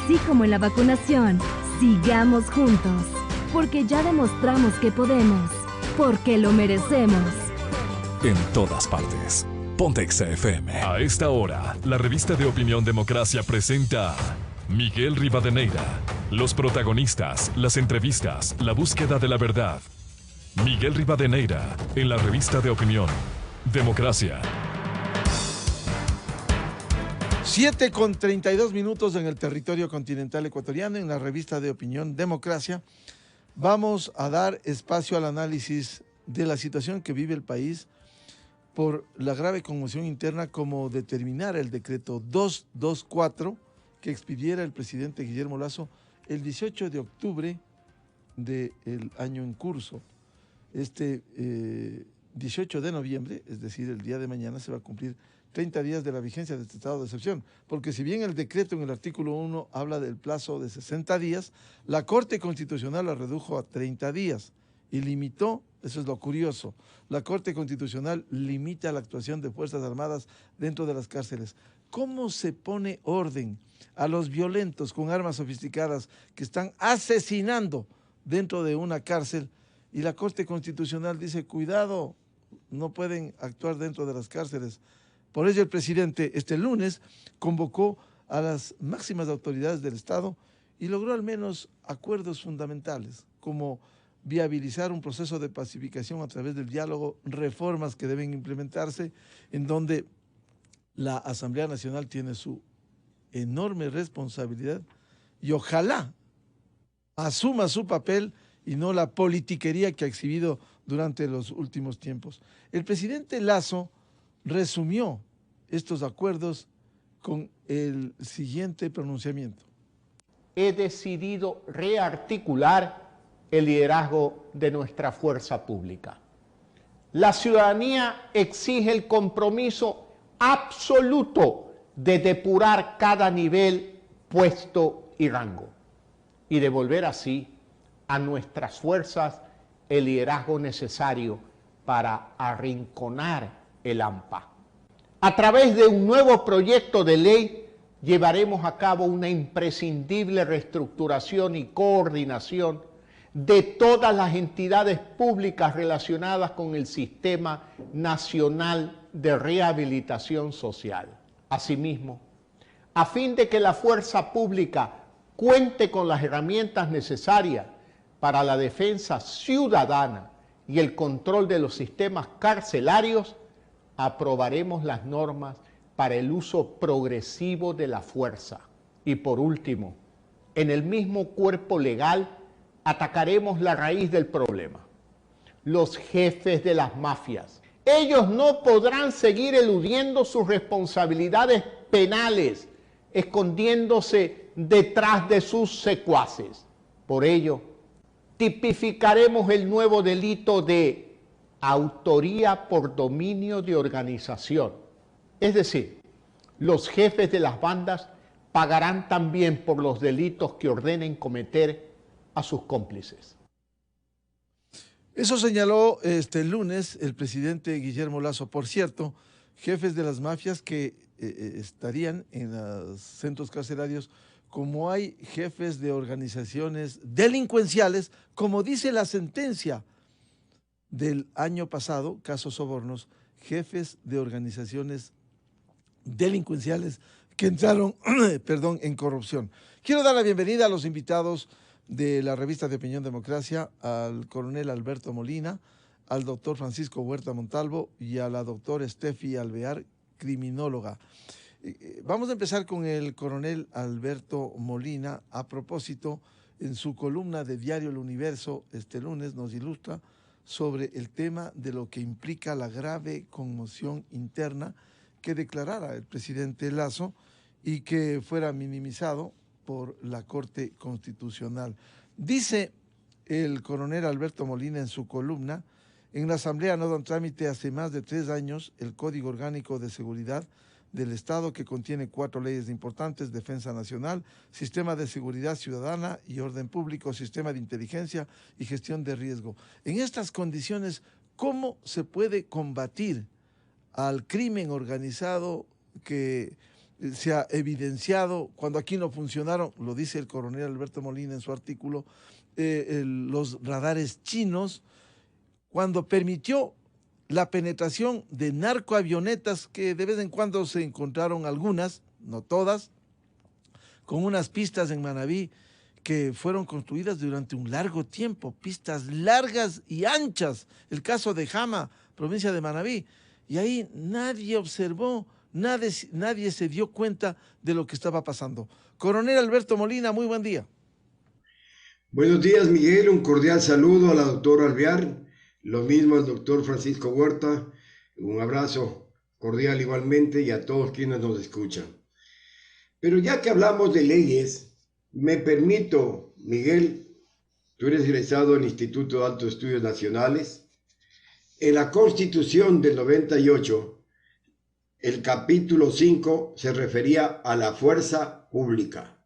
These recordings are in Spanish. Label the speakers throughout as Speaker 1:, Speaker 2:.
Speaker 1: Así como en la vacunación, sigamos juntos, porque ya demostramos que podemos, porque lo merecemos.
Speaker 2: En todas partes. Ponte Exa FM. A esta hora, la revista de Opinión Democracia presenta Miguel Rivadeneira. Los protagonistas, las entrevistas, la búsqueda de la verdad. Miguel Rivadeneira, en la revista de Opinión Democracia.
Speaker 3: 7:32 en el territorio continental ecuatoriano, en la revista de Opinión Democracia. Vamos a dar espacio al análisis de la situación que vive el país por la grave conmoción interna, como determinar el decreto 224 que expidiera el presidente Guillermo Lasso el 18 de octubre del año en curso. Este 18 de noviembre, es decir, el día de mañana, se va a cumplir 30 días de la vigencia de este estado de excepción, porque si bien el decreto en el artículo 1 habla del plazo de 60 días, la Corte Constitucional la redujo a 30 días y limitó, eso es lo curioso, la Corte Constitucional limita la actuación de Fuerzas Armadas dentro de las cárceles. ¿Cómo se pone orden a los violentos con armas sofisticadas que están asesinando dentro de una cárcel? Y la Corte Constitucional dice, cuidado, no pueden actuar dentro de las cárceles. Por ello el presidente este lunes convocó a las máximas autoridades del Estado y logró al menos acuerdos fundamentales, como viabilizar un proceso de pacificación a través del diálogo, reformas que deben implementarse, en donde la Asamblea Nacional tiene su enorme responsabilidad y ojalá asuma su papel y no la politiquería que ha exhibido durante los últimos tiempos. El presidente Lasso resumió estos acuerdos con el siguiente pronunciamiento.
Speaker 4: He decidido rearticular el liderazgo de nuestra fuerza pública. La ciudadanía exige el compromiso absoluto de depurar cada nivel, puesto y rango y devolver así a nuestras fuerzas el liderazgo necesario para arrinconar el AMPA. A través de un nuevo proyecto de ley llevaremos a cabo una imprescindible reestructuración y coordinación de todas las entidades públicas relacionadas con el Sistema Nacional de Rehabilitación Social. Asimismo, a fin de que la fuerza pública cuente con las herramientas necesarias para la defensa ciudadana y el control de los sistemas carcelarios, aprobaremos las normas para el uso progresivo de la fuerza. Y por último, en el mismo cuerpo legal, atacaremos la raíz del problema: los jefes de las mafias. Ellos no podrán seguir eludiendo sus responsabilidades penales, escondiéndose detrás de sus secuaces. Por ello, tipificaremos el nuevo delito de autoría por dominio de organización. Es decir, los jefes de las bandas pagarán también por los delitos que ordenen cometer a sus cómplices.
Speaker 3: Eso señaló este lunes el presidente Guillermo Lasso. Por cierto, jefes de las mafias que estarían en los centros carcelarios, como hay jefes de organizaciones delincuenciales, como dice la sentencia del año pasado, caso Sobornos, jefes de organizaciones delincuenciales que entraron en corrupción. Quiero dar la bienvenida a los invitados de la revista de Opinión Democracia, al coronel Alberto Molina, al doctor Francisco Huerta Montalvo y a la doctora Steffi Alvear, criminóloga. Vamos a empezar con el coronel Alberto Molina. A propósito, en su columna de Diario El Universo este lunes nos ilustra sobre el tema de lo que implica la grave conmoción interna que declarara el presidente Lasso y que fuera minimizado por la Corte Constitucional. Dice el coronel Alberto Molina en su columna: en la Asamblea no dan trámite hace más de 3 años el Código Orgánico de Seguridad del Estado, que contiene 4 leyes importantes: Defensa Nacional, Sistema de Seguridad Ciudadana y Orden Público, Sistema de Inteligencia y Gestión de Riesgo. En estas condiciones, ¿cómo se puede combatir al crimen organizado que se ha evidenciado cuando aquí no funcionaron, lo dice el coronel Alberto Molina en su artículo, los radares chinos, cuando permitió la penetración de narcoavionetas, que de vez en cuando se encontraron algunas, no todas, con unas pistas en Manabí que fueron construidas durante un largo tiempo, pistas largas y anchas, el caso de Jama, provincia de Manabí, y ahí nadie observó, nadie se dio cuenta de lo que estaba pasando. Coronel Alberto Molina, muy buen día.
Speaker 5: Buenos días, Miguel, un cordial saludo a la doctora Alvear, lo mismo al doctor Francisco Huerta, un abrazo cordial igualmente y a todos quienes nos escuchan. Pero ya que hablamos de leyes, me permito, Miguel, tú eres egresado del Instituto de Altos Estudios Nacionales, en la Constitución del 98, el capítulo 5 se refería a la fuerza pública.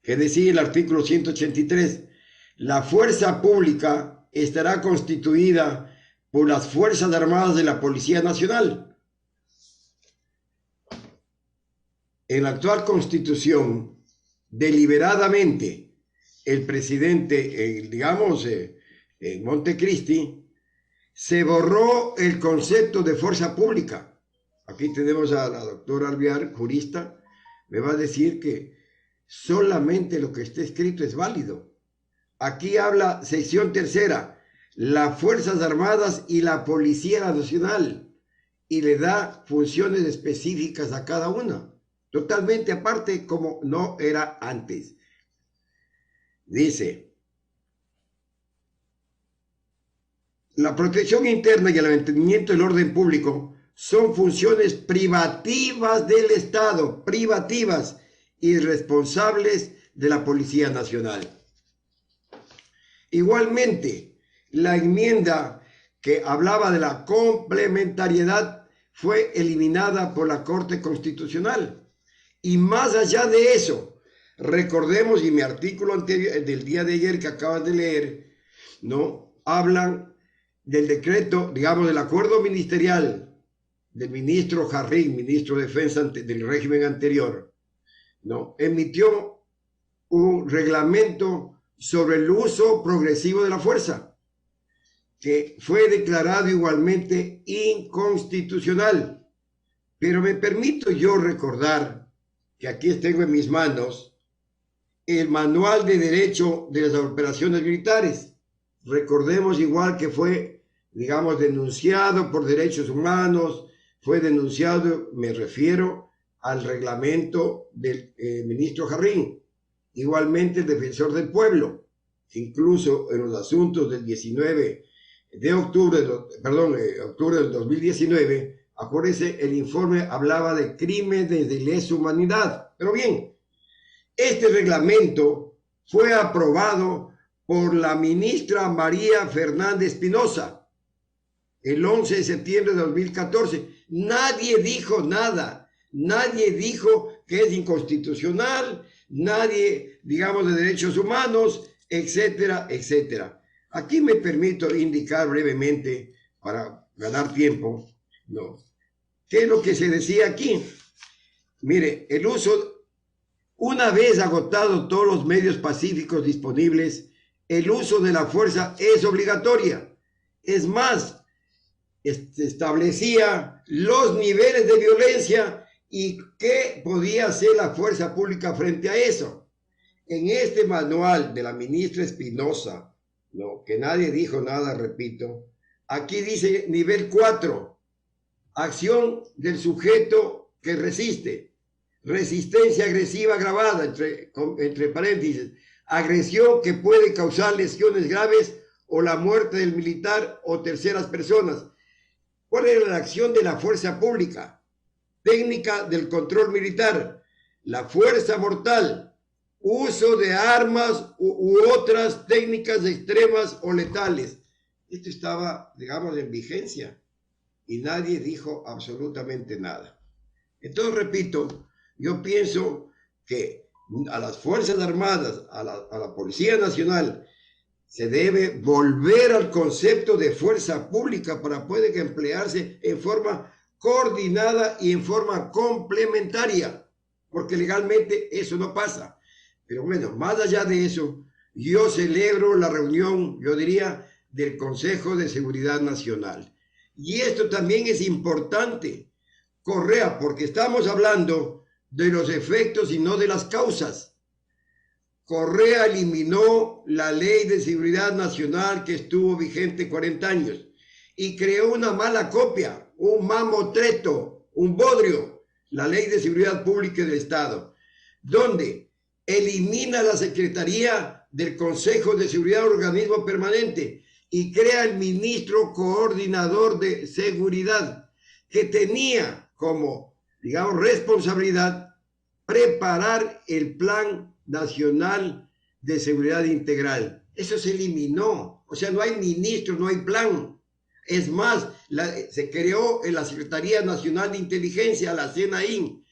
Speaker 5: Que decía el artículo 183, la fuerza pública estará constituida por las Fuerzas Armadas de la Policía Nacional. En la actual Constitución, deliberadamente, el presidente, en Montecristi, se borró el concepto de fuerza pública. Aquí tenemos a la doctora Alvear, jurista, me va a decir que solamente lo que está escrito es válido. Aquí habla sección tercera, las Fuerzas Armadas y la Policía Nacional, y le da funciones específicas a cada una, totalmente aparte como no era antes. Dice, la protección interna y el mantenimiento del orden público son funciones privativas del Estado, privativas y responsables de la Policía Nacional. Igualmente, la enmienda que hablaba de la complementariedad fue eliminada por la Corte Constitucional. Y más allá de eso, recordemos, y mi artículo anterior, del día de ayer que acabas de leer, ¿no? Hablan del decreto, digamos, del acuerdo ministerial del ministro Jarrín, ministro de Defensa del régimen anterior, ¿no? Emitió un reglamento sobre el uso progresivo de la fuerza, que fue declarado igualmente inconstitucional. Pero me permito yo recordar que aquí tengo en mis manos el manual de derecho de las operaciones militares. Recordemos igual que fue, digamos, denunciado por derechos humanos, fue denunciado, me refiero al reglamento del ministro Jarrín, igualmente el defensor del pueblo, incluso en los asuntos del 19 de octubre, octubre del 2019, acuérdense, el informe hablaba de crímenes de lesa humanidad. Pero bien, este reglamento fue aprobado por la ministra María Fernández Espinosa el 11 de septiembre de 2014. Nadie dijo nada, nadie dijo que es inconstitucional, nadie, digamos, de derechos humanos, etcétera, etcétera. Aquí me permito indicar brevemente, para ganar tiempo, ¿no? ¿Qué es lo que se decía aquí? Mire, el uso, una vez agotados todos los medios pacíficos disponibles, el uso de la fuerza es obligatoria. Es más, establecía los niveles de violencia y qué podía hacer la fuerza pública frente a eso. En este manual de la ministra Espinosa, ¿no? Que nadie dijo nada, repito, aquí dice nivel 4, acción del sujeto que resiste, resistencia agresiva agravada, entre paréntesis, agresión que puede causar lesiones graves o la muerte del militar o terceras personas. ¿Cuál era la acción de la fuerza pública? Técnica del control militar, la fuerza mortal, uso de armas u otras técnicas extremas o letales. Esto estaba, digamos, en vigencia y nadie dijo absolutamente nada. Entonces, repito, yo pienso que a las Fuerzas Armadas, a la Policía Nacional, se debe volver al concepto de fuerza pública para poder emplearse en forma coordinada y en forma complementaria. porque legalmente eso no pasa. Pero bueno, más allá de eso, yo celebro la reunión, yo diría, del Consejo de Seguridad Nacional. Y esto también es importante, Correa, porque estamos hablando de los efectos y no de las causas. Correa eliminó la Ley de Seguridad Nacional que estuvo vigente 40 años y creó una mala copia, un mamotreto, un bodrio, la Ley de Seguridad Pública del Estado, donde elimina la Secretaría del Consejo de Seguridad, organismo permanente, y crea el ministro coordinador de seguridad, que tenía como, digamos, responsabilidad preparar el Plan Nacional de Seguridad Integral. Eso se eliminó. O sea, no hay ministro, no hay plan. Es más, se creó en la Secretaría Nacional de Inteligencia, la CNAIN,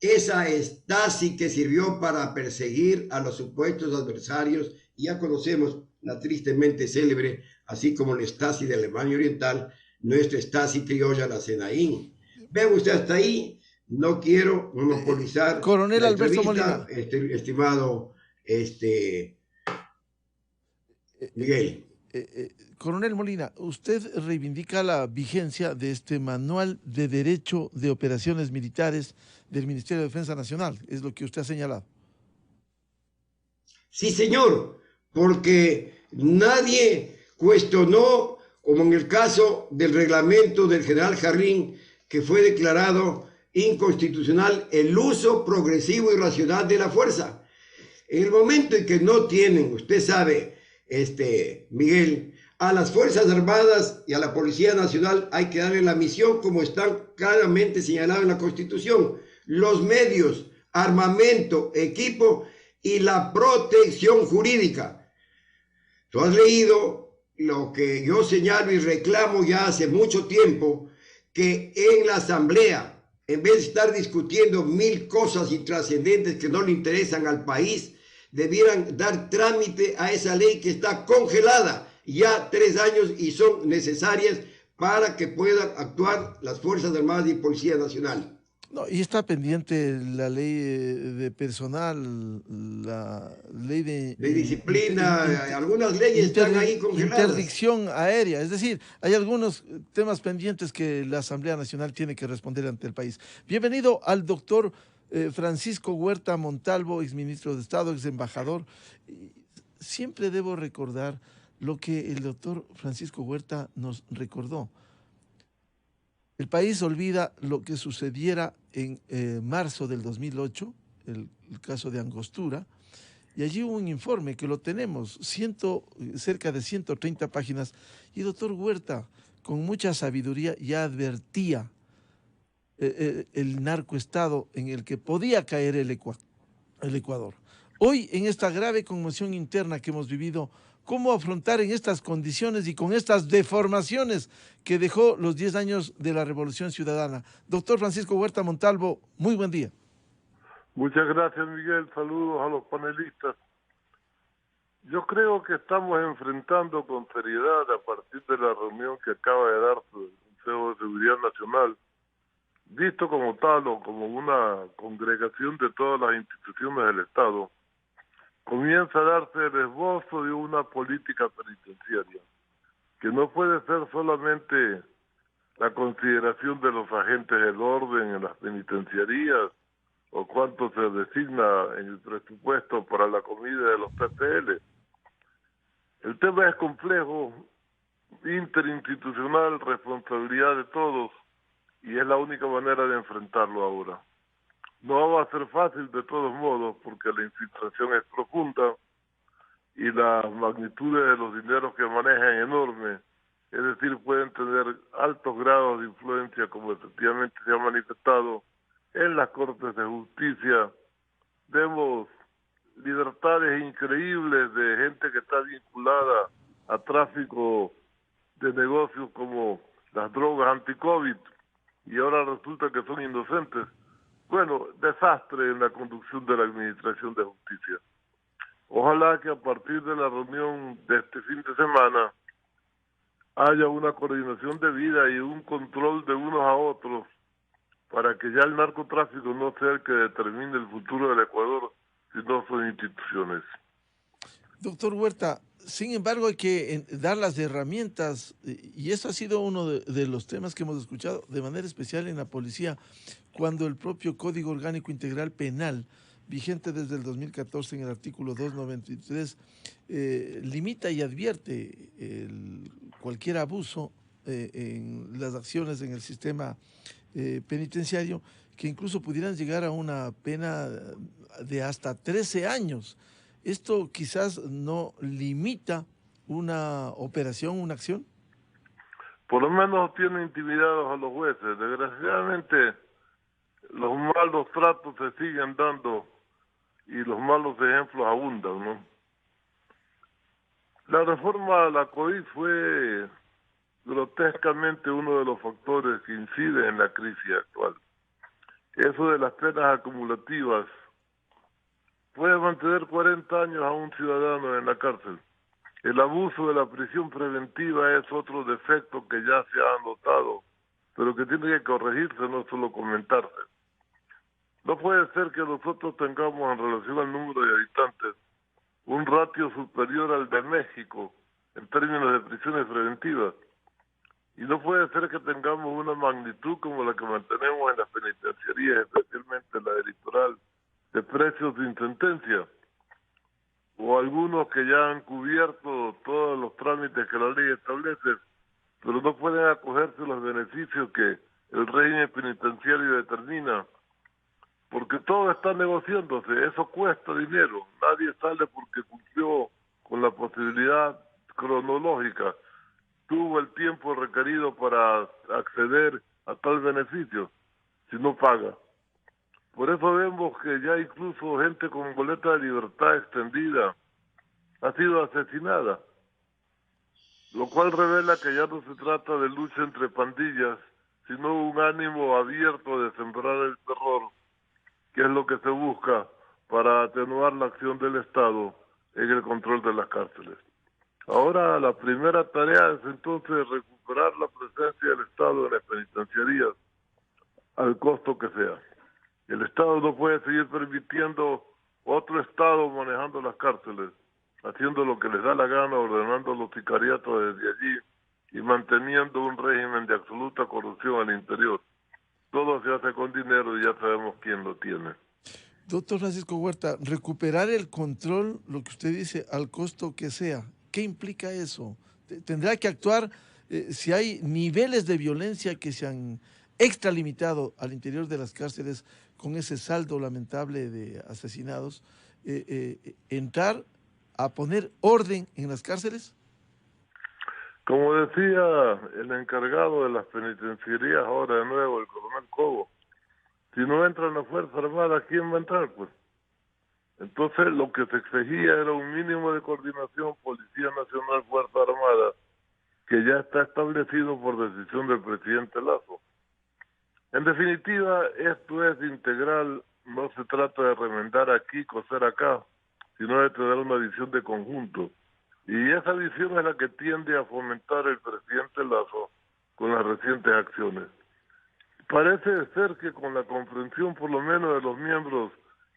Speaker 5: esa Stasi que sirvió para perseguir a los supuestos adversarios. Ya conocemos la tristemente célebre, así como la Stasi de Alemania Oriental, nuestra Stasi criolla, la CNAIN. Vean usted hasta ahí. No quiero monopolizar
Speaker 3: Coronel
Speaker 5: la
Speaker 3: Alberto
Speaker 5: entrevista,
Speaker 3: Molina.
Speaker 5: estimado Miguel.
Speaker 3: Coronel Molina, usted reivindica la vigencia de este Manual de Derecho de Operaciones Militares del Ministerio de Defensa Nacional, es lo que usted ha señalado.
Speaker 5: Sí, señor, porque nadie cuestionó, como en el caso del reglamento del general Jarrín, que fue declarado inconstitucional, el uso progresivo y racional de la fuerza. En el momento en que no tienen, usted sabe, Miguel, a las Fuerzas Armadas y a la Policía Nacional hay que darle la misión como están claramente señalados en la Constitución, los medios, armamento, equipo y la protección jurídica. Tú has leído lo que yo señalo y reclamo ya hace mucho tiempo, que en la Asamblea, en vez de estar discutiendo mil cosas intrascendentes que no le interesan al país, debieran dar trámite a esa ley que está congelada ya 3 años y son necesarias para que puedan actuar las Fuerzas Armadas y Policía Nacional.
Speaker 3: No, y está pendiente la ley de personal, la ley de
Speaker 5: disciplina, algunas leyes están ahí congeladas.
Speaker 3: Interdicción aérea, es decir, hay algunos temas pendientes que la Asamblea Nacional tiene que responder ante el país. Bienvenido al doctor Francisco Huerta Montalvo, exministro de Estado, ex embajador. Siempre debo recordar lo que el doctor Francisco Huerta nos recordó. El país olvida lo que sucediera en marzo del 2008, el caso de Angostura, y allí hubo un informe que lo tenemos, cerca de 130 páginas, y el doctor Huerta, con mucha sabiduría, ya advertía el narcoestado en el que podía caer el Ecuador. Hoy, en esta grave conmoción interna que hemos vivido, ¿cómo afrontar en estas condiciones y con estas deformaciones que dejó los 10 años de la Revolución Ciudadana? Doctor Francisco Huerta Montalvo, muy buen día.
Speaker 6: Muchas gracias, Miguel. Saludos a los panelistas. Yo creo que estamos enfrentando con seriedad, a partir de la reunión que acaba de dar el Consejo de Seguridad Nacional, visto como tal o como una congregación de todas las instituciones del Estado, comienza a darse el esbozo de una política penitenciaria, que no puede ser solamente la consideración de los agentes del orden en las penitenciarías o cuánto se designa en el presupuesto para la comida de los PTL. El tema es complejo, interinstitucional, responsabilidad de todos, y es la única manera de enfrentarlo ahora. No va a ser fácil de todos modos, porque la infiltración es profunda y las magnitudes de los dineros que manejan es enorme. Es decir, pueden tener altos grados de influencia, como efectivamente se ha manifestado en las Cortes de Justicia. Vemos libertades increíbles de gente que está vinculada a tráfico de negocios como las drogas anti-COVID, y ahora resulta que son inocentes. Bueno, desastre en la conducción de la Administración de Justicia. Ojalá que a partir de la reunión de este fin de semana haya una coordinación debida y un control de unos a otros para que ya el narcotráfico no sea el que determine el futuro del Ecuador, sino sus instituciones.
Speaker 3: Doctor Huerta, sin embargo hay que dar las herramientas, y eso ha sido uno de los temas que hemos escuchado de manera especial en la policía, cuando el propio Código Orgánico Integral Penal, vigente desde el 2014 en el artículo 293, limita y advierte cualquier abuso en las acciones en el sistema penitenciario, que incluso pudieran llegar a una pena de hasta 13 años. ¿Esto quizás no limita una operación, una acción?
Speaker 6: Por lo menos tiene intimidados a los jueces. Desgraciadamente, los malos tratos se siguen dando y los malos ejemplos abundan, ¿no? La reforma a la COIF fue grotescamente uno de los factores que incide en la crisis actual. Eso de las penas acumulativas puede mantener 40 años a un ciudadano en la cárcel. El abuso de la prisión preventiva es otro defecto que ya se ha notado, pero que tiene que corregirse, no solo comentarse. No puede ser que nosotros tengamos, en relación al número de habitantes, un ratio superior al de México en términos de prisiones preventivas. Y no puede ser que tengamos una magnitud como la que mantenemos en las penitenciarías, especialmente la del litoral, de precios sin sentencia, o algunos que ya han cubierto todos los trámites que la ley establece, pero no pueden acogerse a los beneficios que el régimen penitenciario determina, porque todo está negociándose, eso cuesta dinero, nadie sale porque cumplió con la posibilidad cronológica, tuvo el tiempo requerido para acceder a tal beneficio, si no paga. Por eso vemos que ya incluso gente con boleta de libertad extendida ha sido asesinada, lo cual revela que ya no se trata de lucha entre pandillas, sino un ánimo abierto de sembrar el terror, que es lo que se busca para atenuar la acción del Estado en el control de las cárceles. Ahora la primera tarea es entonces recuperar la presencia del Estado en las penitenciarías, al costo que sea. El Estado no puede seguir permitiendo otro Estado manejando las cárceles, haciendo lo que les da la gana, ordenando los sicariatos desde allí y manteniendo un régimen de absoluta corrupción al interior. Todo se hace con dinero y ya sabemos quién lo tiene.
Speaker 3: Doctor Francisco Huerta, recuperar el control, lo que usted dice, al costo que sea. ¿Qué implica eso? ¿Tendrá que actuar si hay niveles de violencia que se han extralimitado al interior de las cárceles con ese saldo lamentable de asesinados? ¿Entrar a poner orden en las cárceles?
Speaker 6: Como decía el encargado de las penitenciarías ahora de nuevo, el coronel Cobo, si no entra en la Fuerza Armada, ¿quién va a entrar? Pues entonces lo que se exigía era un mínimo de coordinación Policía Nacional, Fuerza Armada, que ya está establecido por decisión del presidente Lazo. En definitiva, esto es integral, no se trata de remendar aquí, coser acá, sino de tener una visión de conjunto. Y esa visión es la que tiende a fomentar el presidente Lazo con las recientes acciones. Parece ser que con la comprensión por lo menos de los miembros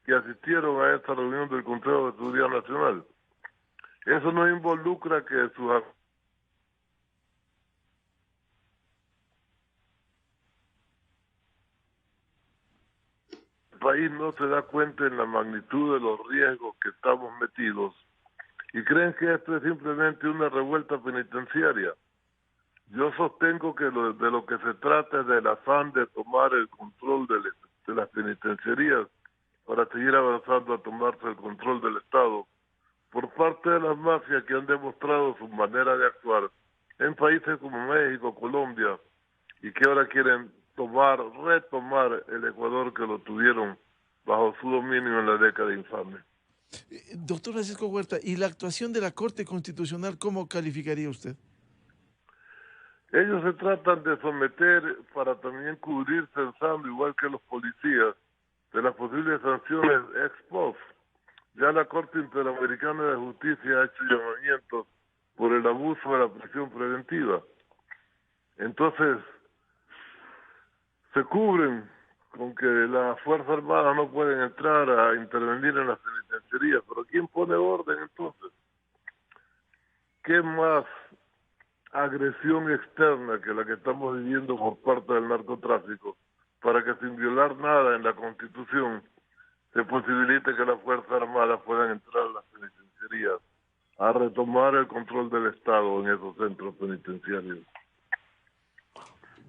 Speaker 6: que asistieron a esta reunión del Consejo de Seguridad Nacional, eso no involucra que sus el país no se da cuenta en la magnitud de los riesgos que estamos metidos y creen que esto es simplemente una revuelta penitenciaria. Yo sostengo que de lo que se trata es del afán de tomar el control de las penitenciarías para seguir avanzando a tomarse el control del Estado por parte de las mafias que han demostrado su manera de actuar en países como México, Colombia, y que ahora quieren retomar el Ecuador que lo tuvieron bajo su dominio en la década infame.
Speaker 3: Doctor Francisco Huerta, ¿y la actuación de la Corte Constitucional cómo calificaría usted?
Speaker 6: Ellos se tratan de someter para también cubrirse pensando, igual que los policías, de las posibles sanciones ex post. Ya la Corte Interamericana de Justicia ha hecho llamamientos por el abuso de la prisión preventiva. Entonces, se cubren con que las Fuerzas Armadas no pueden entrar a intervenir en las penitenciarías, pero ¿quién pone orden entonces? ¿Qué más agresión externa que la que estamos viviendo por parte del narcotráfico para que sin violar nada en la Constitución se posibilite que las Fuerzas Armadas puedan entrar a las penitenciarías a retomar el control del Estado en esos centros penitenciarios?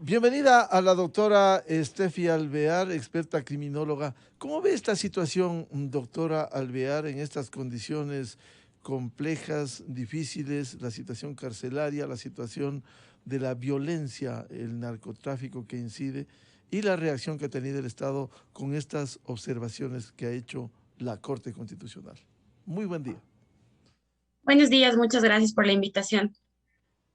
Speaker 3: Bienvenida a la doctora Steffi Alvear, experta criminóloga. ¿Cómo ve esta situación, doctora Alvear, en estas condiciones complejas, difíciles, la situación carcelaria, la situación de la violencia, el narcotráfico que incide y la reacción que ha tenido el Estado con estas observaciones que ha hecho la Corte Constitucional? Muy buen día.
Speaker 7: Buenos días, muchas gracias por la invitación.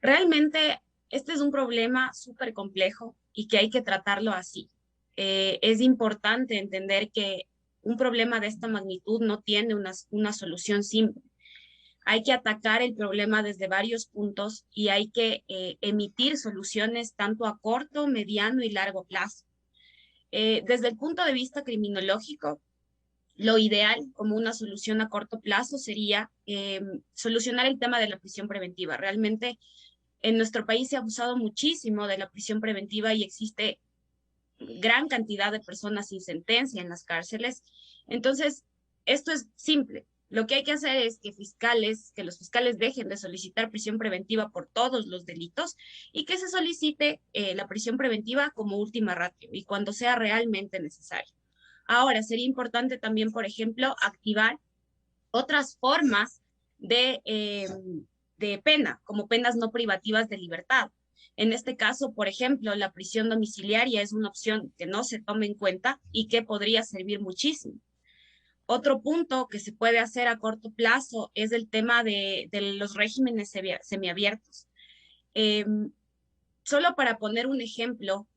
Speaker 7: Realmente este es un problema súper complejo y que hay que tratarlo así. Es importante entender que un problema de esta magnitud no tiene una solución simple. Hay que atacar el problema desde varios puntos y hay que emitir soluciones tanto a corto, mediano y largo plazo. Desde el punto de vista criminológico, lo ideal como una solución a corto plazo sería solucionar el tema de la prisión preventiva. Realmente en nuestro país se ha abusado muchísimo de la prisión preventiva y existe gran cantidad de personas sin sentencia en las cárceles. Entonces, esto es simple. Lo que hay que hacer es que los fiscales dejen de solicitar prisión preventiva por todos los delitos y que se solicite la prisión preventiva como última ratio y cuando sea realmente necesario. Ahora, sería importante también, por ejemplo, activar otras formas de pena, como penas no privativas de libertad. En este caso, por ejemplo, la prisión domiciliaria es una opción que no se toma en cuenta y que podría servir muchísimo. Otro punto que se puede hacer a corto plazo es el tema de los regímenes semiabiertos. Solo para poner un ejemplo,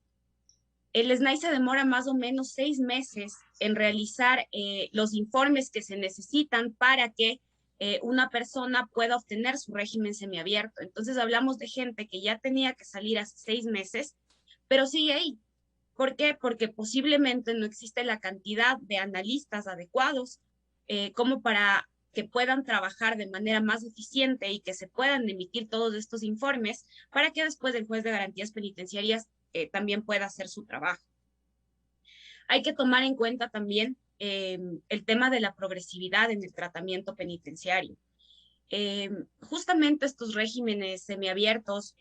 Speaker 7: el SNAI se demora más o menos 6 meses en realizar los informes que se necesitan para que una persona pueda obtener su régimen semiabierto. Entonces hablamos de gente que ya tenía que salir hace 6 meses, pero sigue ahí. ¿Por qué? Porque posiblemente no existe la cantidad de analistas adecuados como para que puedan trabajar de manera más eficiente y que se puedan emitir todos estos informes para que después el juez de garantías penitenciarias también pueda hacer su trabajo. Hay que tomar en cuenta también el tema de la progresividad en el tratamiento penitenciario. Justamente estos regímenes semiabiertos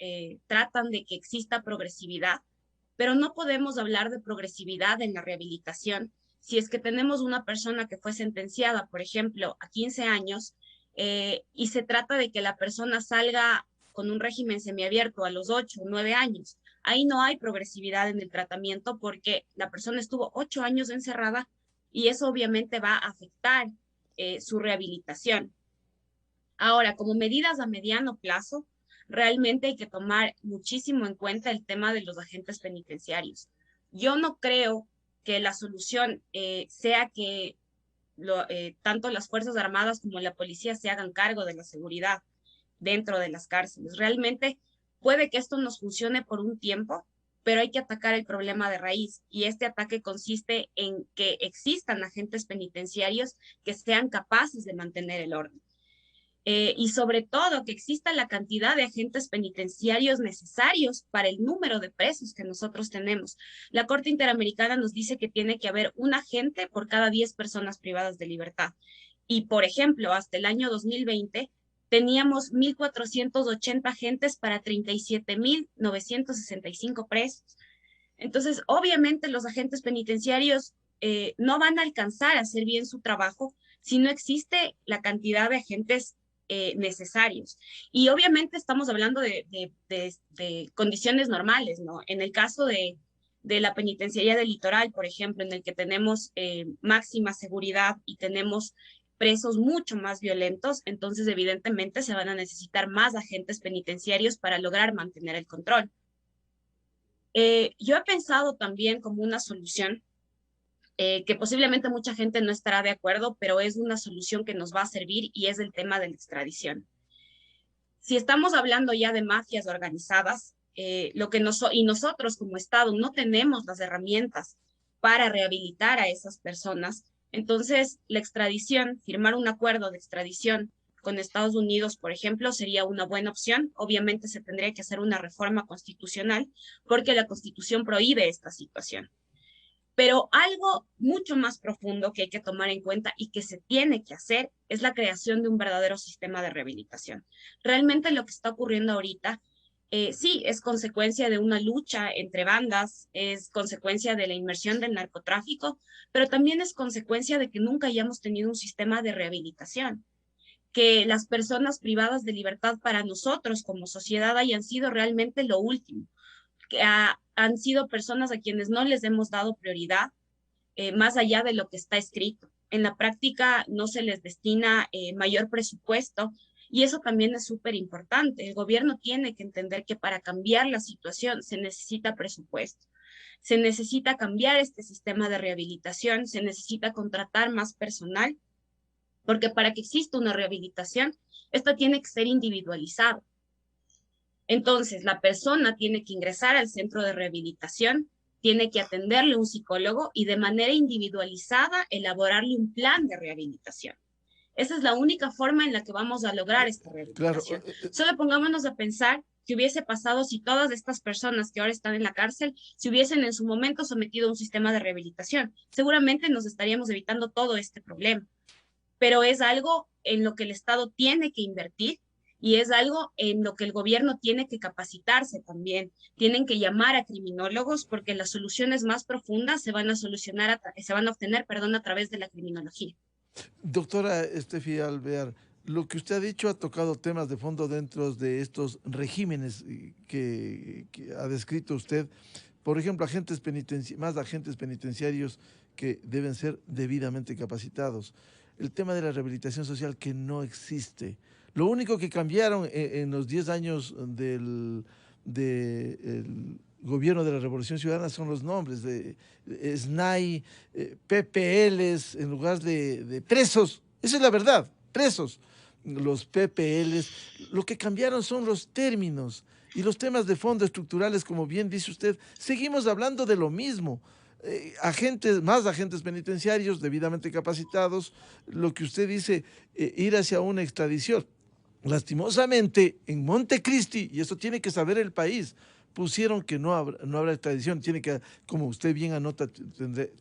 Speaker 7: tratan de que exista progresividad, pero no podemos hablar de progresividad en la rehabilitación si es que tenemos una persona que fue sentenciada, por ejemplo, a 15 años y se trata de que la persona salga con un régimen semiabierto a los 8 o 9 años. Ahí no hay progresividad en el tratamiento porque la persona estuvo 8 años encerrada y eso obviamente va a afectar su rehabilitación. Ahora, como medidas a mediano plazo, realmente hay que tomar muchísimo en cuenta el tema de los agentes penitenciarios. Yo no creo que la solución sea que tanto las Fuerzas Armadas como la policía se hagan cargo de la seguridad dentro de las cárceles. Realmente puede que esto nos funcione por un tiempo, pero hay que atacar el problema de raíz y este ataque consiste en que existan agentes penitenciarios que sean capaces de mantener el orden. Y sobre todo que exista la cantidad de agentes penitenciarios necesarios para el número de presos que nosotros tenemos. La Corte Interamericana nos dice que tiene que haber un agente por cada 10 personas privadas de libertad. Y, por ejemplo, hasta el año 2020 teníamos 1.480 agentes para 37.965 presos. Entonces, obviamente los agentes penitenciarios no van a alcanzar a hacer bien su trabajo si no existe la cantidad de agentes necesarios. Y obviamente estamos hablando de condiciones normales, ¿no? En el caso de la penitenciaría del Litoral, por ejemplo, en el que tenemos máxima seguridad y tenemos presos mucho más violentos, entonces evidentemente se van a necesitar más agentes penitenciarios para lograr mantener el control. Yo he pensado también como una solución que posiblemente mucha gente no estará de acuerdo, pero es una solución que nos va a servir y es el tema de la extradición. Si estamos hablando ya de mafias organizadas, y nosotros como Estado no tenemos las herramientas para rehabilitar a esas personas. Entonces, la extradición, firmar un acuerdo de extradición con Estados Unidos, por ejemplo, sería una buena opción. Obviamente se tendría que hacer una reforma constitucional porque la Constitución prohíbe esta situación. Pero algo mucho más profundo que hay que tomar en cuenta y que se tiene que hacer es la creación de un verdadero sistema de rehabilitación. Realmente lo que está ocurriendo ahorita, sí, es consecuencia de una lucha entre bandas, es consecuencia de la inmersión del narcotráfico, pero también es consecuencia de que nunca hayamos tenido un sistema de rehabilitación, que las personas privadas de libertad para nosotros como sociedad hayan sido realmente lo último, que han sido personas a quienes no les hemos dado prioridad, más allá de lo que está escrito. En la práctica no se les destina mayor presupuesto y eso también es súper importante. El gobierno tiene que entender que para cambiar la situación se necesita presupuesto, se necesita cambiar este sistema de rehabilitación, se necesita contratar más personal, porque para que exista una rehabilitación, esta tiene que ser individualizada. Entonces, la persona tiene que ingresar al centro de rehabilitación, tiene que atenderle un psicólogo y de manera individualizada elaborarle un plan de rehabilitación. Esa es la única forma en la que vamos a lograr esta rehabilitación.
Speaker 3: Claro.
Speaker 7: Solo pongámonos a pensar qué hubiese pasado si todas estas personas que ahora están en la cárcel se hubiesen en su momento sometido a un sistema de rehabilitación. Seguramente nos estaríamos evitando todo este problema. Pero es algo en lo que el Estado tiene que invertir y es algo en lo que el gobierno tiene que capacitarse también. Tienen que llamar a criminólogos porque las soluciones más profundas se van a obtener, a través de la criminología.
Speaker 3: Doctora Estefi Alvear, lo que usted ha dicho ha tocado temas de fondo dentro de estos regímenes que ha descrito usted. Por ejemplo, más agentes penitenciarios que deben ser debidamente capacitados. El tema de la rehabilitación social que no existe. Lo único que cambiaron en los 10 años del gobierno de la Revolución Ciudadana son los nombres de SNAI, PPLs, en lugar de presos. Esa es la verdad, presos. Los PPLs, lo que cambiaron son los términos y los temas de fondo estructurales, como bien dice usted. Seguimos hablando de lo mismo. Más agentes penitenciarios debidamente capacitados, lo que usted dice, ir hacia una extradición. Lastimosamente, en Montecristi, y eso tiene que saber el país, pusieron que no habrá extradición, como usted bien anota,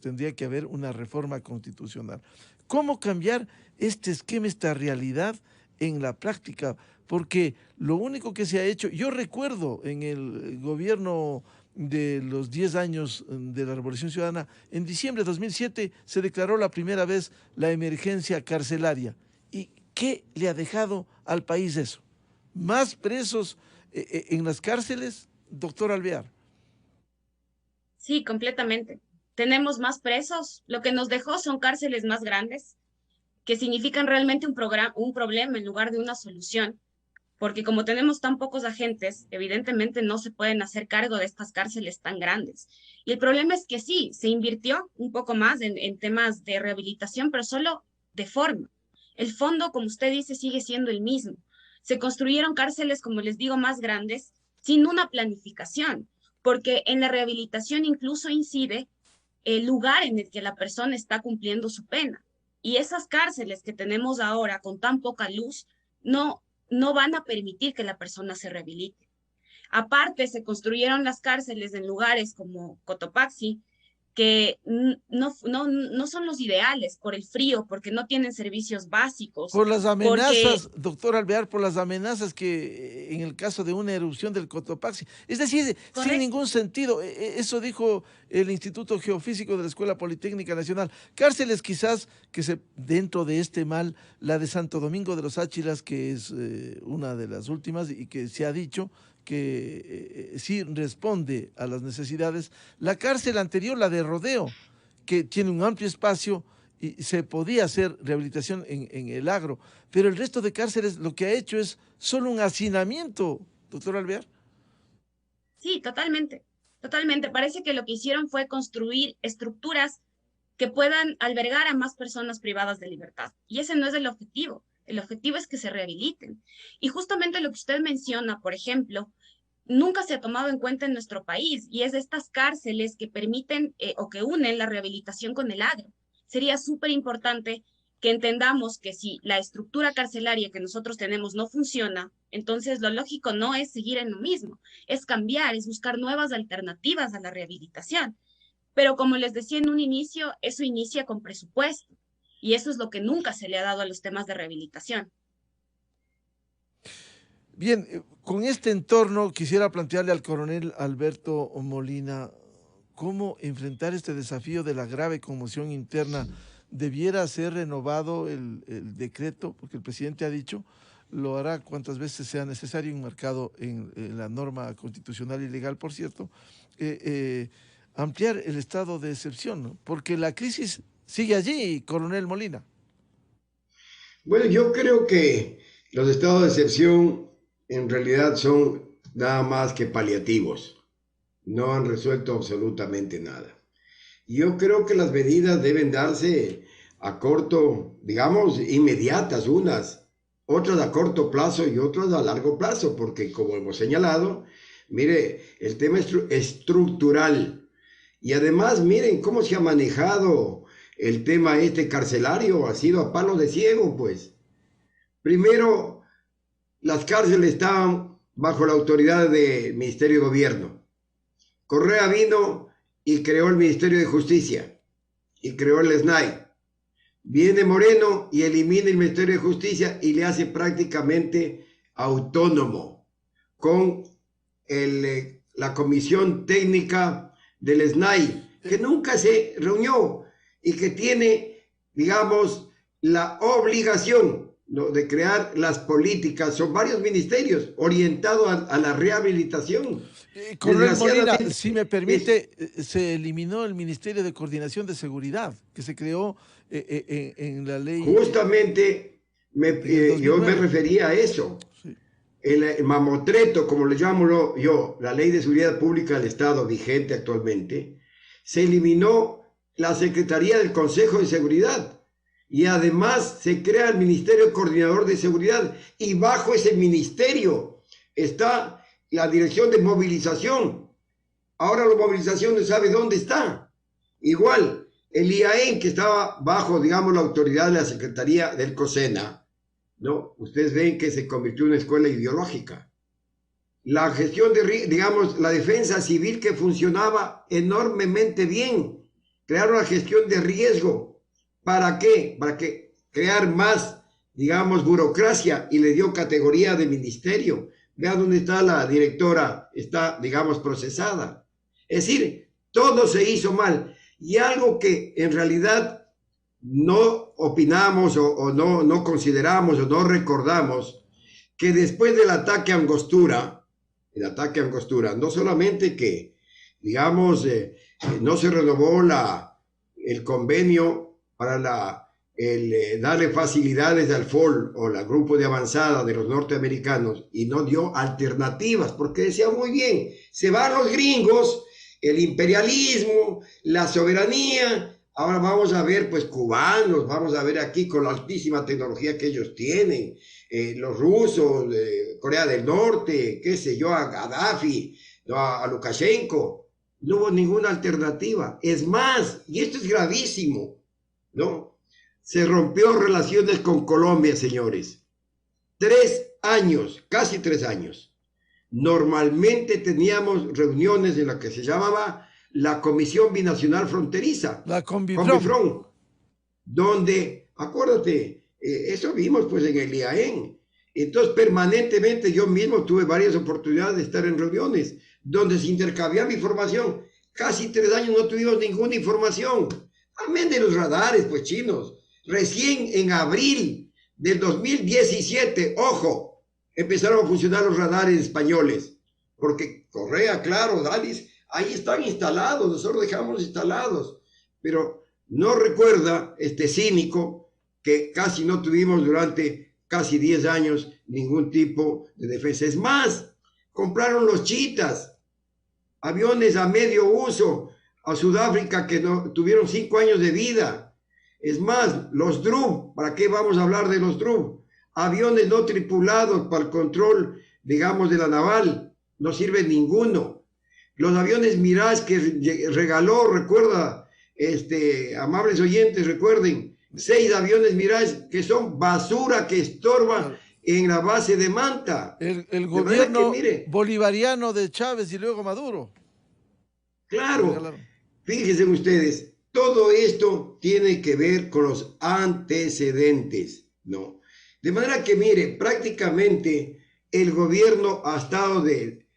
Speaker 3: tendría que haber una reforma constitucional. ¿Cómo cambiar este esquema, esta realidad en la práctica? Porque lo único que se ha hecho, yo recuerdo en el gobierno de los 10 años de la Revolución Ciudadana, en diciembre de 2007 se declaró la primera vez la emergencia carcelaria. ¿Y qué le ha dejado al país eso? ¿Más presos en las cárceles, doctor Alvear?
Speaker 7: Sí, completamente. Tenemos más presos. Lo que nos dejó son cárceles más grandes, que significan realmente un problema en lugar de una solución. Porque como tenemos tan pocos agentes, evidentemente no se pueden hacer cargo de estas cárceles tan grandes. Y el problema es que sí, se invirtió un poco más en temas de rehabilitación, pero solo de forma. El fondo, como usted dice, sigue siendo el mismo. Se construyeron cárceles, como les digo, más grandes, sin una planificación, porque en la rehabilitación incluso incide el lugar en el que la persona está cumpliendo su pena. Y esas cárceles que tenemos ahora con tan poca luz, no van a permitir que la persona se rehabilite. Aparte, se construyeron las cárceles en lugares como Cotopaxi, que no son los ideales por el frío, porque no tienen servicios básicos.
Speaker 3: Por las amenazas, doctor Alvear, por las amenazas que en el caso de una erupción del Cotopaxi. Es decir,
Speaker 7: correcto,
Speaker 3: sin ningún sentido. Eso dijo el Instituto Geofísico de la Escuela Politécnica Nacional. Cárceles quizás dentro de este mal, la de Santo Domingo de los Áchilas, que es una de las últimas y que se ha dicho que sí responde a las necesidades. La cárcel anterior, la de Rodeo, que tiene un amplio espacio y se podía hacer rehabilitación en el agro, pero el resto de cárceles lo que ha hecho es solo un hacinamiento, doctor Alvear.
Speaker 7: Sí, totalmente. Parece que lo que hicieron fue construir estructuras que puedan albergar a más personas privadas de libertad. Y ese no es el objetivo. El objetivo es que se rehabiliten. Y justamente lo que usted menciona, por ejemplo, nunca se ha tomado en cuenta en nuestro país, y es estas cárceles que permiten o que unen la rehabilitación con el agro. Sería súper importante que entendamos que si la estructura carcelaria que nosotros tenemos no funciona, entonces lo lógico no es seguir en lo mismo, es cambiar, es buscar nuevas alternativas a la rehabilitación. Pero como les decía en un inicio, eso inicia con presupuesto, y eso es lo que nunca se le ha dado a los temas de rehabilitación.
Speaker 3: Bien, con este entorno quisiera plantearle al coronel Alberto Molina cómo enfrentar este desafío de la grave conmoción interna. ¿Debiera ser renovado el decreto? Porque el presidente ha dicho, lo hará cuantas veces sea necesario, enmarcado en la norma constitucional y legal, por cierto, ampliar el estado de excepción, ¿no? Porque la crisis sigue allí, coronel Molina.
Speaker 5: Bueno, yo creo que los estados de excepción en realidad son nada más que paliativos. No han resuelto absolutamente nada. Yo creo que las medidas deben darse a corto, digamos, inmediatas unas, otras a corto plazo y otras a largo plazo, porque como hemos señalado, mire, el tema estructural. Y además, miren cómo se ha manejado el tema carcelario, ha sido a palo de ciego, pues. Primero, las cárceles estaban bajo la autoridad del Ministerio de Gobierno. Correa vino y creó el Ministerio de Justicia y creó el SNAI. Viene Moreno y elimina el Ministerio de Justicia y le hace prácticamente autónomo con la comisión técnica del SNAI, que nunca se reunió y que tiene, digamos, la obligación, ¿no?, de crear las políticas. Son varios ministerios orientados a la rehabilitación.
Speaker 3: Coronel Molina, si me permite, se eliminó el Ministerio de Coordinación de Seguridad, que se creó en la ley.
Speaker 5: Justamente yo me refería a eso. Sí. El mamotreto, como le llamo yo, la Ley de Seguridad Pública del Estado vigente actualmente, se eliminó la Secretaría del Consejo de Seguridad y además se crea el Ministerio Coordinador de Seguridad, y bajo ese ministerio está la Dirección de Movilización. Ahora la movilización no sabe dónde está. Igual, el IAEN, que estaba bajo, digamos, la autoridad de la Secretaría del COSENA, ¿no? Ustedes ven que se convirtió en una escuela ideológica. La gestión digamos, la defensa civil, que funcionaba enormemente bien. Crearon la gestión de riesgo. ¿Para qué? Para que crear más, digamos, burocracia, y le dio categoría de ministerio. Vean dónde está la directora, está, digamos, procesada. Es decir, todo se hizo mal. Y algo que en realidad no opinamos o no consideramos o no recordamos, que después del ataque a Angostura, no solamente que, digamos, no se renovó el convenio para darle facilidades al FOL o al grupo de avanzada de los norteamericanos, y no dio alternativas, porque decía muy bien, se van los gringos, el imperialismo, la soberanía, ahora vamos a ver pues cubanos, vamos a ver aquí con la altísima tecnología que ellos tienen, los rusos, Corea del Norte, qué sé yo, a Gaddafi, a Lukashenko. No hubo ninguna alternativa. Es más, y esto es gravísimo, ¿no? Se rompió relaciones con Colombia, señores. 3 años, casi 3 años. Normalmente teníamos reuniones en la que se llamaba la Comisión Binacional Fronteriza,
Speaker 3: la Conbifron,
Speaker 5: donde, acuérdate, eso vimos pues en el IAEN. Entonces permanentemente yo mismo tuve varias oportunidades de estar en reuniones donde se intercambiaba información. Casi 3 años no tuvimos ninguna información, amén de los radares pues chinos. Recién en abril del 2017, ojo, empezaron a funcionar los radares españoles, porque Correa, claro, Dalis, ahí están instalados, nosotros dejamos instalados, pero no recuerda este cínico que casi no tuvimos durante casi 10 años ningún tipo de defensa. Es más, compraron los chitas, aviones a medio uso a Sudáfrica que no tuvieron 5 años de vida. Es más, los DRUV, ¿para qué vamos a hablar de los DRUV? Aviones no tripulados para el control, digamos, de la naval, no sirve ninguno. Los aviones Mirage que regaló, recuerda, amables oyentes, recuerden, 6 aviones Mirage que son basura que estorba en la base de Manta.
Speaker 3: El gobierno bolivariano de Chávez y luego Maduro.
Speaker 5: Claro, fíjense ustedes, todo esto tiene que ver con los antecedentes, ¿no? De manera que, mire, prácticamente el gobierno ha estado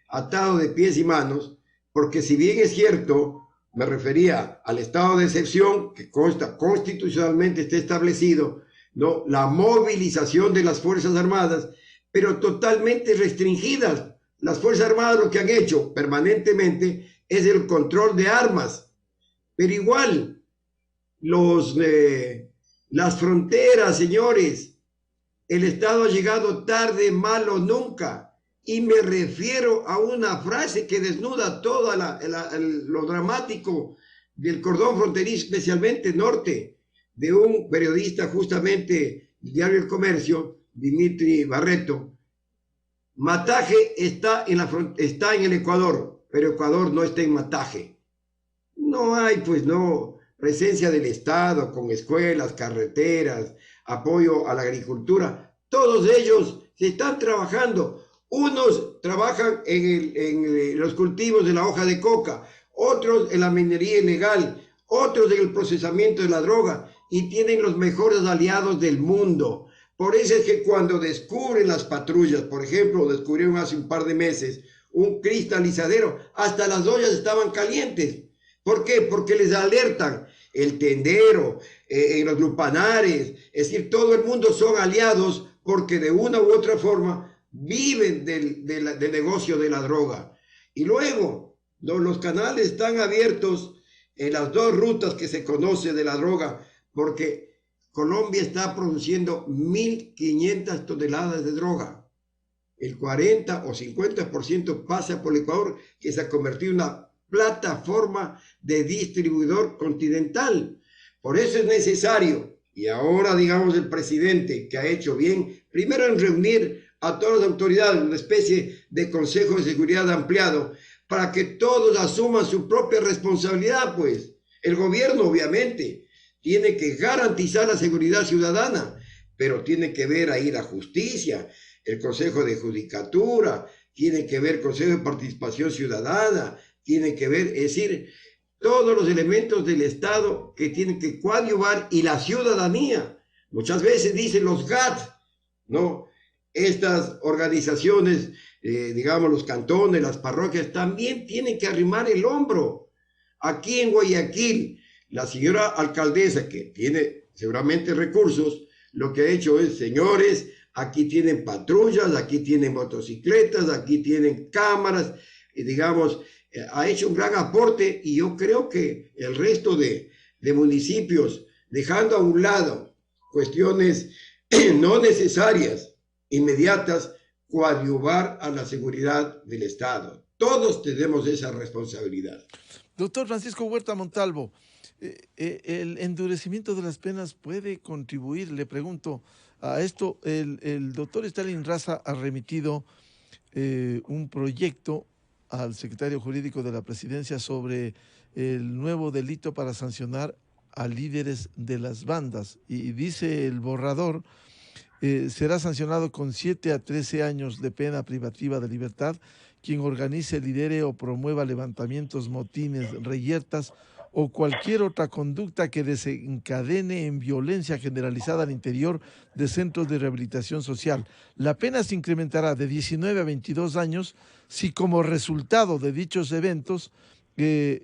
Speaker 5: atado de pies y manos, porque si bien es cierto, me refería al estado de excepción, que constitucionalmente está establecido, ¿no? La movilización de las Fuerzas Armadas, pero totalmente restringidas. Las Fuerzas Armadas lo que han hecho permanentemente es el control de armas, pero igual las fronteras, señores, el Estado ha llegado tarde, malo nunca, y me refiero a una frase que desnuda todo lo dramático del cordón fronterizo, especialmente norte, de un periodista justamente del diario El Comercio, Dimitri Barreto. Mataje está en el Ecuador, pero Ecuador no está en Mataje. No hay, pues no, presencia del Estado con escuelas, carreteras, apoyo a la agricultura. Todos ellos se están trabajando. Unos trabajan en los cultivos de la hoja de coca, otros en la minería ilegal, otros en el procesamiento de la droga, y tienen los mejores aliados del mundo. Por eso es que cuando descubren las patrullas, por ejemplo, descubrieron hace un par de meses un cristalizadero, hasta las ollas estaban calientes. ¿Por qué? Porque les alertan el tendero, en los lupanares, es decir, todo el mundo son aliados porque de una u otra forma viven del negocio de la droga. Y luego, los canales están abiertos en las 2 rutas que se conoce de la droga, porque Colombia está produciendo 1.500 toneladas de droga. El 40 o 50% pasa por el Ecuador, que se ha convertido en una plataforma de distribuidor continental. Por eso es necesario, y ahora digamos el presidente que ha hecho bien, primero en reunir a todas las autoridades, una especie de Consejo de Seguridad ampliado, para que todos asuman su propia responsabilidad, pues. El gobierno, obviamente, tiene que garantizar la seguridad ciudadana, pero tiene que ver ahí la justicia, el Consejo de Judicatura, tiene que ver el Consejo de Participación Ciudadana, tiene que ver, es decir, todos los elementos del Estado que tienen que coadyuvar, y la ciudadanía. Muchas veces dicen los GAT, ¿no? Estas organizaciones, digamos los cantones, las parroquias, también tienen que arrimar el hombro. Aquí en Guayaquil, la señora alcaldesa, que tiene seguramente recursos, lo que ha hecho es, señores, aquí tienen patrullas, aquí tienen motocicletas, aquí tienen cámaras, y digamos, ha hecho un gran aporte, y yo creo que el resto de municipios, dejando a un lado cuestiones no necesarias, inmediatas, coadyuvar a la seguridad del Estado. Todos tenemos esa responsabilidad.
Speaker 3: Doctor Francisco Huerta Montalvo, ¿el endurecimiento de las penas puede contribuir? Le pregunto a esto. El doctor Stalin Raza ha remitido un proyecto al secretario jurídico de la presidencia sobre el nuevo delito para sancionar a líderes de las bandas, y dice el borrador: será sancionado con 7 a 13 años de pena privativa de libertad quien organice, lidere o promueva levantamientos, motines, reyertas o cualquier otra conducta que desencadene en violencia generalizada al interior de centros de rehabilitación social. La pena se incrementará de 19 a 22 años si como resultado de dichos eventos se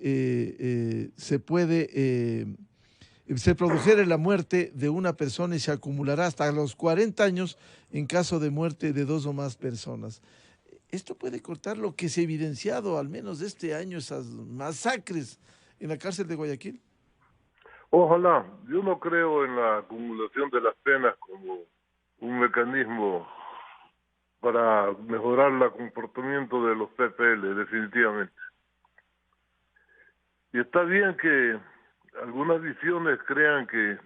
Speaker 3: produjera la muerte de una persona, y se acumulará hasta los 40 años en caso de muerte de 2 o más personas. Esto puede cortar lo que se ha evidenciado, al menos este año, esas masacres en la cárcel de Guayaquil.
Speaker 6: Ojalá. Yo no creo en la acumulación de las penas como un mecanismo para mejorar el comportamiento de los PPL, definitivamente. Y está bien que algunas visiones crean que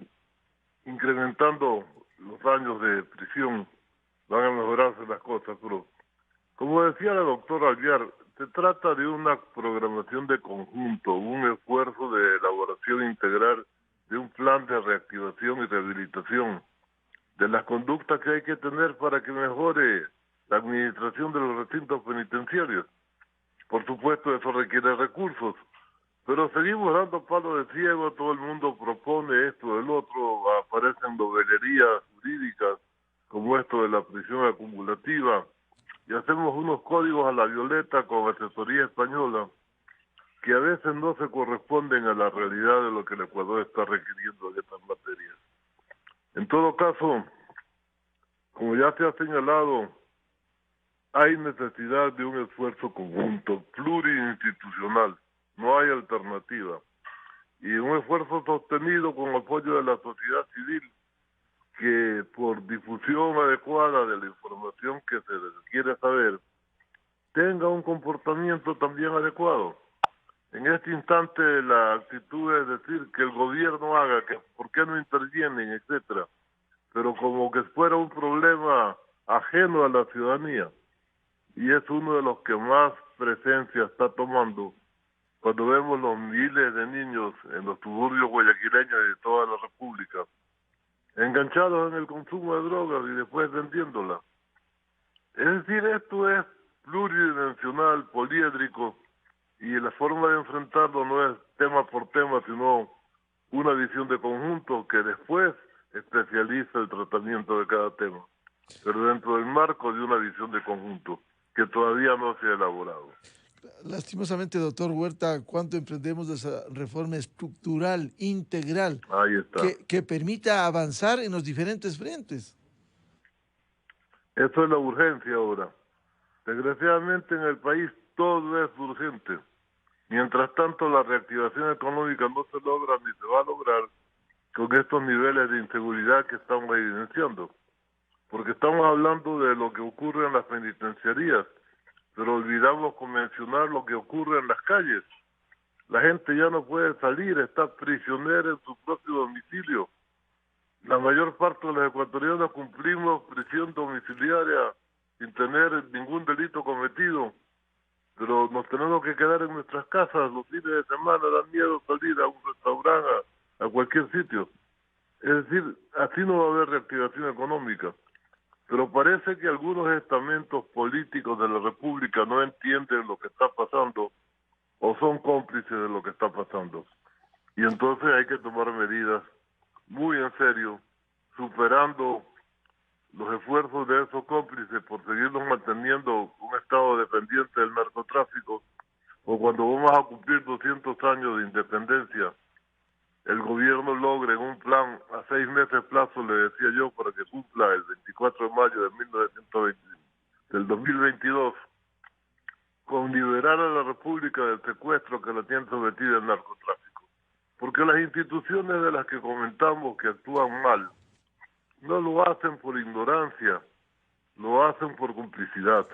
Speaker 6: incrementando los años de prisión van a mejorarse las cosas, pero Como decía la doctora Alviar, se trata de una programación de conjunto, un esfuerzo de elaboración integral de un plan de reactivación y rehabilitación, de las conductas que hay que tener para que mejore la administración de los recintos penitenciarios. Por supuesto, eso requiere recursos, pero seguimos dando palo de ciego, todo el mundo propone esto, el otro, aparecen novelerías jurídicas como esto de la prisión acumulativa, y hacemos unos códigos a la violeta con asesoría española que a veces no se corresponden a la realidad de lo que el Ecuador está requiriendo en estas materias. En todo caso, como ya se ha señalado, hay necesidad de un esfuerzo conjunto, plurinstitucional, no hay alternativa, y un esfuerzo sostenido con apoyo de la sociedad civil, que por difusión adecuada de la información que se quiere saber, tenga un comportamiento también adecuado. En este instante la actitud es decir que el gobierno haga, que por qué no intervienen, etcétera, pero como que fuera un problema ajeno a la ciudadanía, y es uno de los que más presencia está tomando cuando vemos los miles de niños en los suburbios guayaquileños y de toda la República, enganchados en el consumo de drogas y después vendiéndolas. Es decir, esto es pluridimensional, poliédrico, y la forma de enfrentarlo no es tema por tema, sino una visión de conjunto que después especializa el tratamiento de cada tema, pero dentro del marco de una visión de conjunto que todavía no se ha elaborado.
Speaker 3: Lastimosamente, doctor Huerta, ¿cuánto emprendemos de esa reforma estructural, integral,
Speaker 6: Ahí está.
Speaker 3: que permita avanzar en los diferentes frentes?
Speaker 6: Eso es la urgencia ahora. Desgraciadamente en el país todo es urgente. Mientras tanto, la reactivación económica no se logra ni se va a lograr con estos niveles de inseguridad que estamos evidenciando. Porque estamos hablando de lo que ocurre en las penitenciarías, pero olvidamos mencionar lo que ocurre en las calles. La gente ya no puede salir, está prisionera en su propio domicilio. La mayor parte de los ecuatorianos cumplimos prisión domiciliaria sin tener ningún delito cometido, pero nos tenemos que quedar en nuestras casas los fines de semana, da miedo salir a un restaurante, a cualquier sitio. Es decir, así no va a haber reactivación económica. Pero parece que algunos estamentos políticos de la República no entienden lo que está pasando o son cómplices de lo que está pasando. Y entonces hay que tomar medidas muy en serio, superando los esfuerzos de esos cómplices por seguirnos manteniendo un estado dependiente del narcotráfico, o cuando vamos a cumplir 200 años de independencia, el gobierno logre en un plan a 6 meses plazo, le decía yo, para que cumpla el 24 de mayo de 1920, del 2022, con liberar a la República del secuestro que la tiene sometida el narcotráfico. Porque las instituciones de las que comentamos que actúan mal, no lo hacen por ignorancia, lo hacen por complicidad.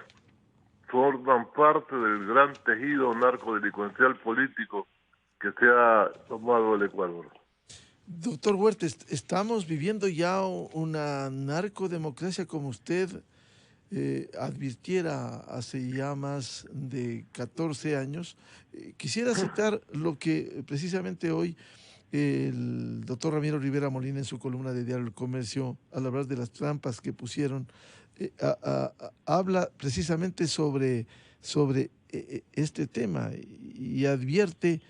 Speaker 6: Forman parte del gran tejido narcodelincuencial político que se ha tomado el Ecuador.
Speaker 3: Doctor Huerta, estamos viviendo ya una narcodemocracia como usted advirtiera hace ya más de 14 años. Quisiera citar lo que precisamente hoy el doctor Ramiro Rivera Molina en su columna de Diario El Comercio, al hablar de las trampas que pusieron, habla precisamente sobre este tema y advierte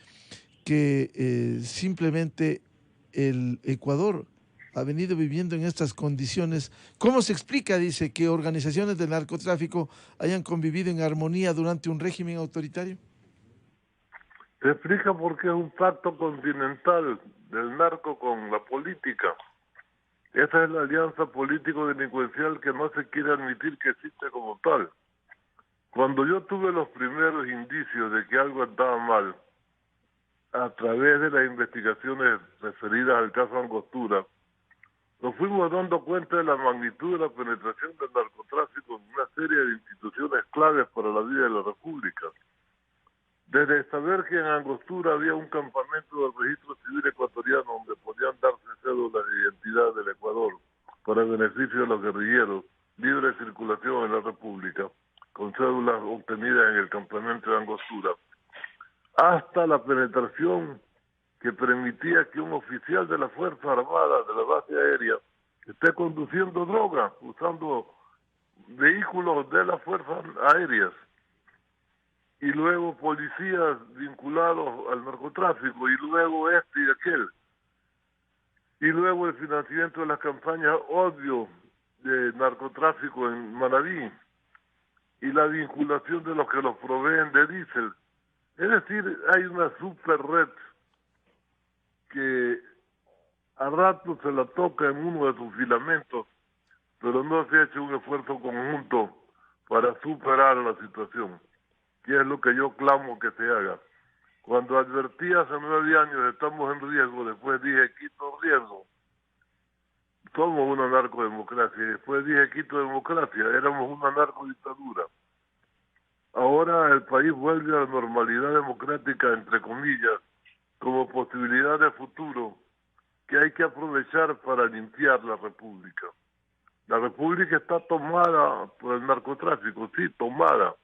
Speaker 3: que simplemente el Ecuador ha venido viviendo en estas condiciones. ¿Cómo se explica, dice, que organizaciones de narcotráfico hayan convivido en armonía durante un régimen autoritario?
Speaker 6: Se explica porque es un pacto continental del narco con la política. Esa es la alianza político-delincuencial que no se quiere admitir que existe como tal. Cuando yo tuve los primeros indicios de que algo andaba mal, a través de las investigaciones referidas al caso Angostura, nos fuimos dando cuenta de la magnitud de la penetración del narcotráfico en una serie de instituciones claves para la vida de la República. Desde saber que en Angostura había un campamento del registro civil ecuatoriano donde podían darse cédulas de identidad del Ecuador para beneficio de los guerrilleros, libre circulación en la República, con cédulas obtenidas en el campamento de Angostura, hasta la penetración que permitía que un oficial de la Fuerza Armada de la base aérea esté conduciendo droga, usando vehículos de las fuerzas aéreas, y luego policías vinculados al narcotráfico, y luego este y aquel, y luego el financiamiento de las campañas odio de narcotráfico en Manabí, y la vinculación de los que los proveen de diésel. Es decir, hay una super red que a rato se la toca en uno de sus filamentos, pero no se ha hecho un esfuerzo conjunto para superar la situación, que es lo que yo clamo que se haga. Cuando advertí hace 9 años estamos en riesgo, después dije quito riesgo, somos una narcodemocracia, y después dije quito democracia, éramos una narcodictadura. Ahora el país vuelve a la normalidad democrática, entre comillas, como posibilidad de futuro que hay que aprovechar para limpiar la República. La República está tomada por el narcotráfico, sí, tomada.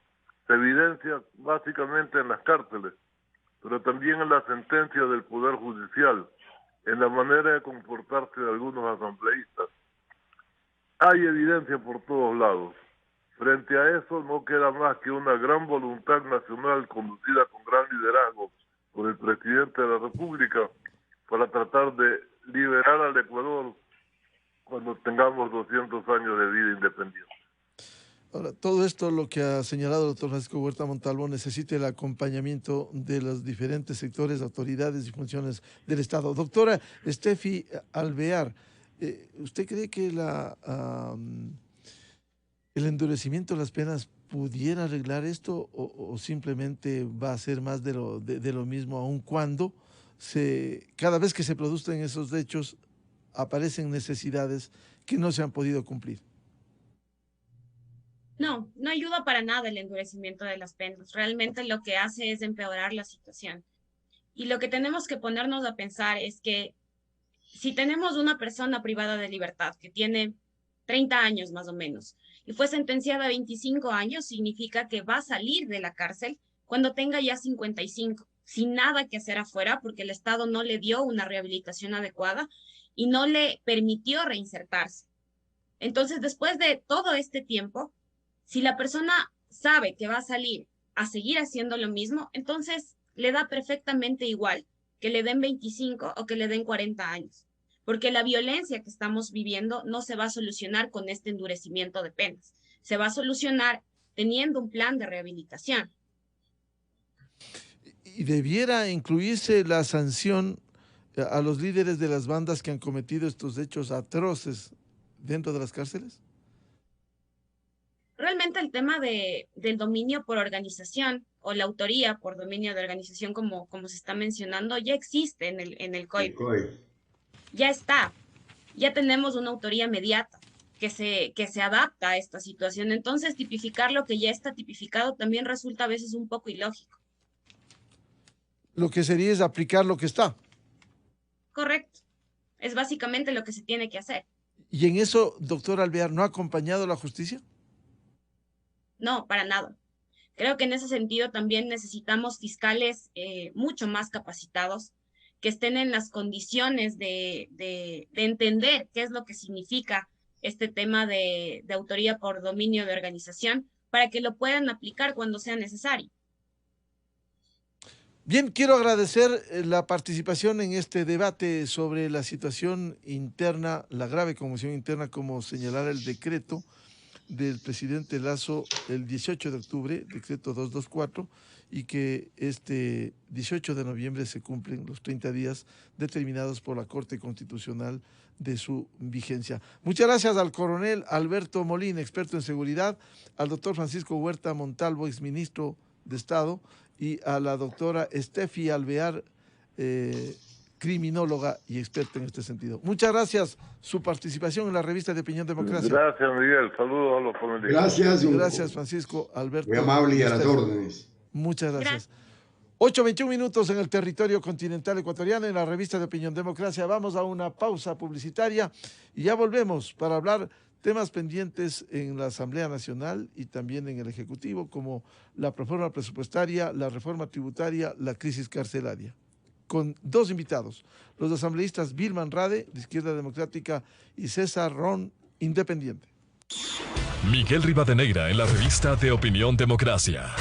Speaker 6: Se evidencia básicamente en las cárceles, pero también en la sentencia del Poder Judicial, en la manera de comportarse de algunos asambleístas. Hay evidencia por todos lados. Frente a eso no queda más que una gran voluntad nacional conducida con gran liderazgo por el presidente de la República para tratar de liberar al Ecuador cuando tengamos 200 años de vida independiente.
Speaker 3: Ahora, todo esto, lo que ha señalado el doctor Francisco Huerta Montalvo, necesita el acompañamiento de los diferentes sectores, autoridades y funciones del Estado. Doctora Steffi Alvear, ¿usted cree que el endurecimiento de las penas pudiera arreglar esto o simplemente va a ser más de lo mismo, aun cuando cada vez que se producen esos hechos aparecen necesidades que no se han podido cumplir?
Speaker 7: No, no ayuda para nada el endurecimiento de las penas. Realmente lo que hace es empeorar la situación. Y lo que tenemos que ponernos a pensar es que si tenemos una persona privada de libertad que tiene 30 años más o menos y fue sentenciada a 25 años, significa que va a salir de la cárcel cuando tenga ya 55, sin nada que hacer afuera porque el Estado no le dio una rehabilitación adecuada y no le permitió reinsertarse. Entonces, después de todo este tiempo, si la persona sabe que va a salir a seguir haciendo lo mismo, entonces le da perfectamente igual que le den 25 o que le den 40 años, porque la violencia que estamos viviendo no se va a solucionar con este endurecimiento de penas, se va a solucionar teniendo un plan de rehabilitación.
Speaker 3: ¿Y debiera incluirse la sanción a los líderes de las bandas que han cometido estos hechos atroces dentro de las cárceles?
Speaker 7: Realmente el tema del dominio por organización o la autoría por dominio de organización, como se está mencionando, ya existe en el COIP. Ya está. Ya tenemos una autoría mediata que se adapta a esta situación. Entonces, tipificar lo que ya está tipificado también resulta a veces un poco ilógico.
Speaker 3: Lo que sería es aplicar lo que está.
Speaker 7: Correcto. Es básicamente lo que se tiene que hacer.
Speaker 3: ¿Y en eso, doctor Alvear, no ha acompañado la justicia?
Speaker 7: No, para nada. Creo que en ese sentido también necesitamos fiscales mucho más capacitados, que estén en las condiciones de entender qué es lo que significa este tema de autoría por dominio de organización, para que lo puedan aplicar cuando sea necesario.
Speaker 3: Bien, quiero agradecer la participación en este debate sobre la situación interna, la grave conmoción interna, como señalara el decreto del presidente Lasso el 18 de octubre, decreto 224, y que este 18 de noviembre se cumplen los 30 días determinados por la Corte Constitucional de su vigencia. Muchas gracias al coronel Alberto Molina, experto en seguridad, al doctor Francisco Huerta Montalvo, exministro de Estado, y a la doctora Steffi Alvear, criminóloga y experta en este sentido. Muchas gracias su participación en la revista de Opinión Democracia.
Speaker 6: Gracias, Miguel. Saludos a los familiares.
Speaker 5: Gracias.
Speaker 3: Gracias, Francisco, Alberto.
Speaker 5: Muy amable y a las órdenes.
Speaker 3: Muchas gracias. 8:21 minutos en el territorio continental ecuatoriano, en la revista de Opinión Democracia. Vamos a una pausa publicitaria y ya volvemos para hablar Temas pendientes en la Asamblea Nacional y también en el Ejecutivo, como la reforma presupuestaria, la reforma tributaria, la crisis carcelaria. Con dos invitados, los asambleístas Vilma Andrade, de Izquierda Democrática, y César Ron, independiente.
Speaker 2: Miguel Rivadeneira en la revista de Opinión Democracia.